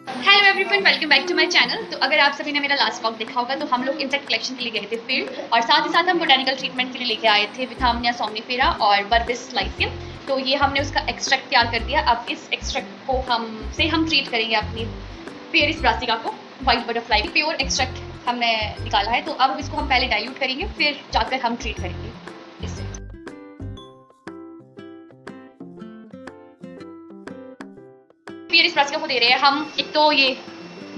Hello everyone, welcome back to my channel. तो अगर आप सभी ने मेरा लास्ट व्लॉग देखा होगा तो हम लोग इंसेक्ट कलेक्शन के लिए गए थे फील्ड और साथ ही साथ हम बोटेनिकल ट्रीटमेंट के लिए लेके आए थे विथामिया सोमनिफेरा और बर्बिस लाइसियम। तो ये हमने उसका एक्सट्रैक्ट तैयार कर दिया। अब इस एक्सट्रैक्ट को हम ट्रीट करेंगे अपनी पेरिस ब्रासिका को, वाइट बटरफ्लाई की प्योर एक्सट्रैक्ट हमने निकाला है। तो अब इसको हम पहले डाइल्यूट करेंगे, फिर जाकर हम ट्रीट करेंगे इससे। पेरिस ब्रासिका को दे रहे हैं हम एक तो ये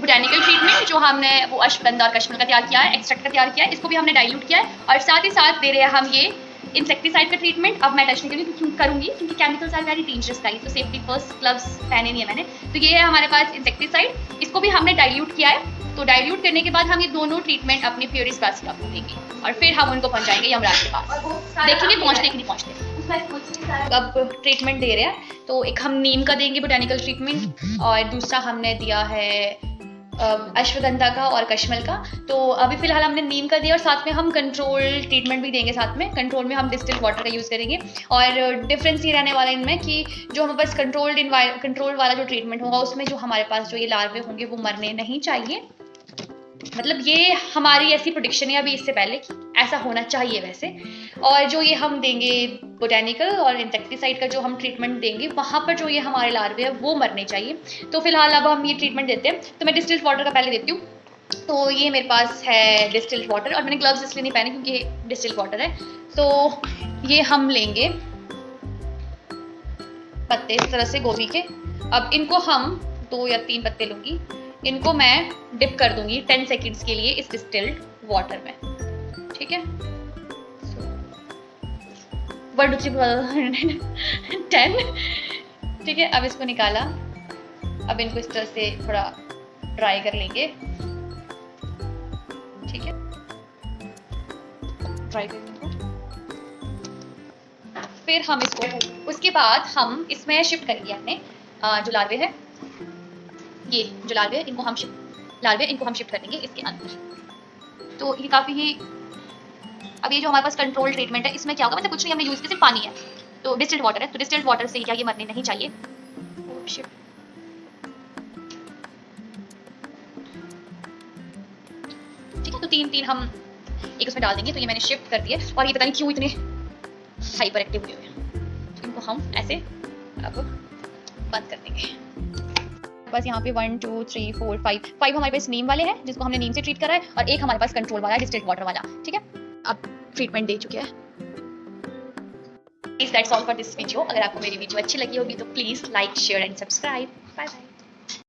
बोटेनिकल ट्रीटमेंट जो हमने वो अश्वगंधा और कश्मीर का तैयार किया है, एक्सट्रैक्ट का तैयार किया है, इसको भी हमने डाइल्यूट किया है और साथ ही साथ दे रहे हैं हम ये इंसेक्टिसाइड का ट्रीटमेंट। अब मैं टच नहीं करूंगी क्योंकि chemicals are very dangerous guys, तो सेफ्टी फर्स्ट, ग्लव्स पहने नहीं है मैंने। तो ये है हमारे पास इंसेक्टिसाइड, इसको भी हमने डाइल्यूट किया है। तो डाइल्यूट करने के बाद हम ये दोनों ट्रीटमेंट अपनी पेरिस ब्रासिका को देंगे और फिर हम उनको पहुंचाएंगे यमराज के पास, देखेंगे पहुंचते कि नहीं पहुंचते। अब ट्रीटमेंट दे रहे हैं तो एक हम नीम का देंगे बोटेनिकल ट्रीटमेंट और दूसरा हमने दिया है अश्वगंधा का और कश्मीर का। तो अभी फिलहाल हमने नीम का दिया और साथ में हम कंट्रोल ट्रीटमेंट भी देंगे। साथ में कंट्रोल में हम डिस्टिल्ड वाटर का यूज़ करेंगे और डिफरेंस ये रहने वाला है इनमें कि जो हमारे पास कंट्रोल वाला जो ट्रीटमेंट होगा उसमें जो हमारे पास जो ये लार्वे होंगे वो मरने नहीं चाहिए। मतलब ये हमारी ऐसी प्रेडिक्शन है अभी इससे पहले कि ऐसा होना चाहिए वैसे। और जो ये हम देंगे बोटेनिकल और इंसेक्टिसाइड का जो हम ट्रीटमेंट देंगे वहाँ पर जो ये हमारे लार्वे है वो मरने चाहिए। तो फिलहाल अब हम ये ट्रीटमेंट देते हैं। तो मैं डिस्टिल्ड वाटर का पहले देती हूँ। तो ये मेरे पास है डिस्टिल्ड वाटर और मैंने ग्लव्स इसलिए नहीं पहने क्योंकि ये डिस्टिल्ड वाटर है। तो ये हम लेंगे पत्ते इस तरह से गोभी के। अब इनको हम 2 या 3 पत्ते लूँगी, इनको मैं डिप कर दूंगी 10 सेकेंड्स के लिए इस डिस्टिल्ड वाटर में, ठीक है। 1 2 3 10, ठीक है। अब इसको निकाला, अब इनको इस तरह से थोड़ा ड्राई कर लेंगे, ठीक है। ड्राई कर लेंगे, फिर हम इसको उसके बाद हम इसमें शिफ्ट करेंगे अपने जो लार्वे है, ये जो लार्वे इनको हम शिफ्ट कर देंगे इसके अंदर। तो ये काफ़ी ही, अब ये जो हमारे पास कंट्रोल ट्रीटमेंट है इसमें क्या होगा, मतलब कुछ नहीं हमने यूज़ किया, सिर्फ पानी है। तो डिस्टिल्ड वाटर है, तो डिस्टिल्ड वाटर से क्या ये मरने नहीं चाहिए। ठीक है, तो 3 हम एक उसमें डाल देंगे। तो ये मैंने शिफ्ट कर दिया और ये पता नहीं क्यों इतने हाइपर एक्टिव हुए हुए हैं। इनको हम ऐसे अब बंद कर देंगे। बस यहाँ पे 1 2 3 4 5 हमारे पास नीम वाले हैं जिसको हमने नीम से ट्रीट करा है और एक हमारे पास कंट्रोल वाला है डिस्टिल्ड वाटर वाला, ठीक है। अब ट्रीटमेंट दे चुके हैं। Please that's all for this video. अगर आपको मेरी वीडियो अच्छी लगी होगी तो please like, share and subscribe. Bye bye.